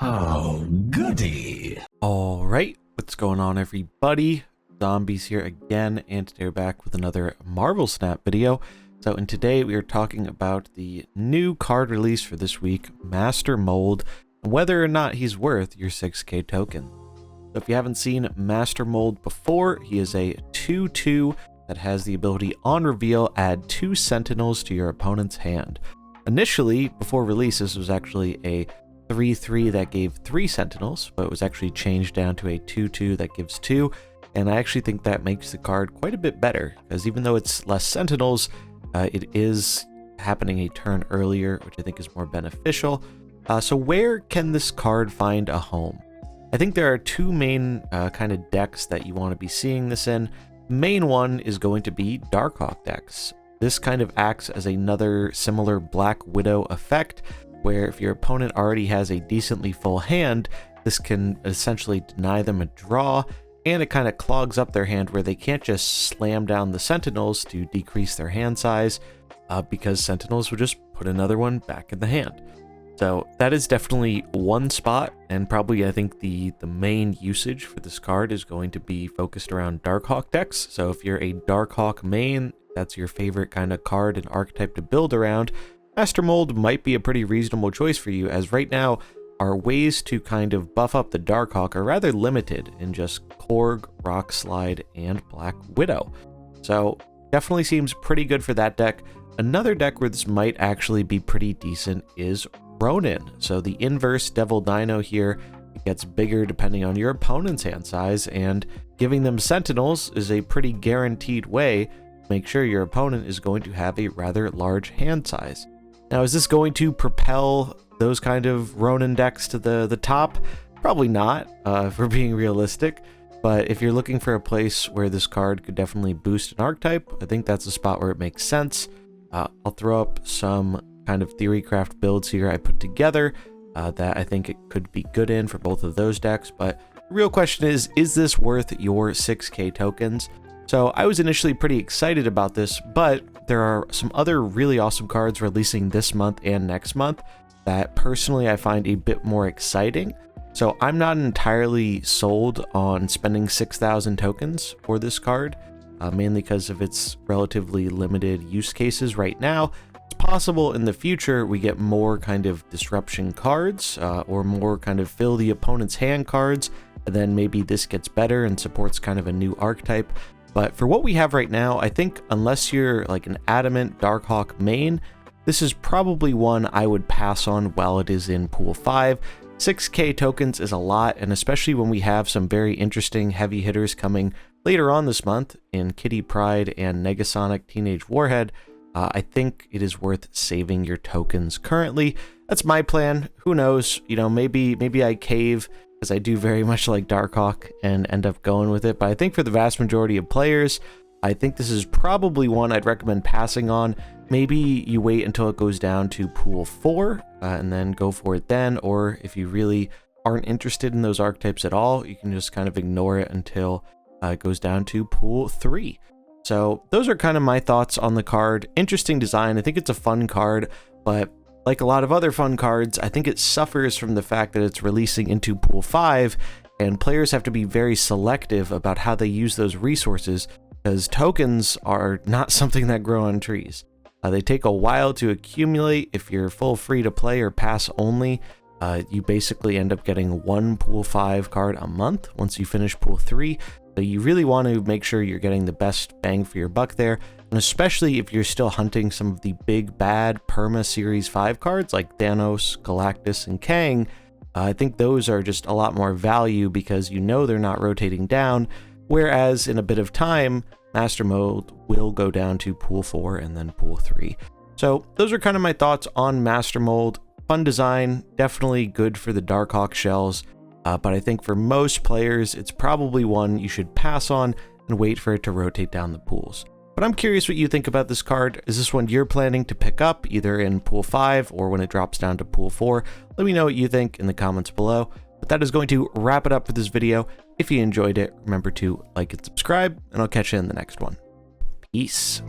Oh, goody. All right, what's going on, everybody? Zombies here again, and today we're back with another Marvel Snap video. So in today we are talking about the new card release for this week, Master Mold, and whether or not he's worth your 6k token. So if you haven't seen Master Mold before, he is a 2/2 that has the ability on reveal, add 2 Sentinels to your opponent's hand. Initially, before release, this was actually a 3/3 that gave 3 Sentinels, but it was actually changed down to a 2/2 that gives 2, and I actually think that makes the card quite a bit better, because even though it's less Sentinels, it is happening a turn earlier, which I think is more beneficial. So where can this card find a home? I think there are 2 main kind of decks that you want to be seeing this in. The main one is going to be Darkhawk decks. This kind of acts as another similar Black Widow effect, where if your opponent already has a decently full hand, this can essentially deny them a draw, and it kind of clogs up their hand where they can't just slam down the Sentinels to decrease their hand size, because Sentinels would just put another one back in the hand. So that is definitely one spot, and probably I think the main usage for this card is going to be focused around Darkhawk decks. So if you're a Darkhawk main, that's your favorite kind of card and archetype to build around, Master Mold might be a pretty reasonable choice for you, as right now our ways to kind of buff up the Darkhawk are rather limited in just Korg, Rock Slide, and Black Widow. So definitely seems pretty good for that deck. Another deck where this might actually be pretty decent is Ronin. So the inverse Devil Dino here, it gets bigger depending on your opponent's hand size, and giving them Sentinels is a pretty guaranteed way to make sure your opponent is going to have a rather large hand size. Now, is this going to propel those kind of Ronin decks to the top? Probably not, if we're being realistic. But if you're looking for a place where this card could definitely boost an archetype, I think that's a spot where it makes sense. I'll throw up some kind of Theorycraft builds here I put together that I think it could be good in for both of those decks. But the real question is this worth your 6k tokens? So I was initially pretty excited about this, but there are some other really awesome cards releasing this month and next month that personally I find a bit more exciting. So I'm not entirely sold on spending 6,000 tokens for this card, mainly because of its relatively limited use cases right now. It's possible in the future we get more kind of disruption cards, or more kind of fill the opponent's hand cards, and then maybe this gets better and supports kind of a new archetype. But for what we have right now, I think unless you're like an adamant Darkhawk main, this is probably one I would pass on while it is in Pool 5. 6k tokens is a lot, and especially when we have some very interesting heavy hitters coming later on this month in Kitty Pryde and Negasonic Teenage Warhead, I think it is worth saving your tokens currently. That's my plan. Who knows? You know, maybe I cave, because I do very much like Darkhawk, and end up going with it. But I think for the vast majority of players, I think this is probably one I'd recommend passing on. Maybe you wait until it goes down to Pool 4 and then go for it then. Or if you really aren't interested in those archetypes at all, you can just kind of ignore it until it goes down to Pool 3. So those are kind of my thoughts on the card. Interesting design. I think it's a fun card, but like a lot of other fun cards, I think it suffers from the fact that it's releasing into Pool 5, and players have to be very selective about how they use those resources, because tokens are not something that grow on trees. They take a while to accumulate. If you're full free to play or pass only, you basically end up getting 1 Pool 5 card a month once you finish Pool 3. So you really want to make sure you're getting the best bang for your buck there, and especially if you're still hunting some of the big bad Perma Series 5 cards like Thanos, Galactus, and Kang. I think those are just a lot more value because you know they're not rotating down, whereas in a bit of time, Master Mold will go down to Pool 4 and then Pool 3. So those are kind of my thoughts on Master Mold. Fun design, definitely good for the Darkhawk shells. But I think for most players, it's probably one you should pass on and wait for it to rotate down the pools. But I'm curious what you think about this card. Is this one you're planning to pick up either in Pool 5 or when it drops down to Pool 4? Let me know what you think in the comments below. But that is going to wrap it up for this video. If you enjoyed it, remember to like and subscribe, and I'll catch you in the next one. Peace.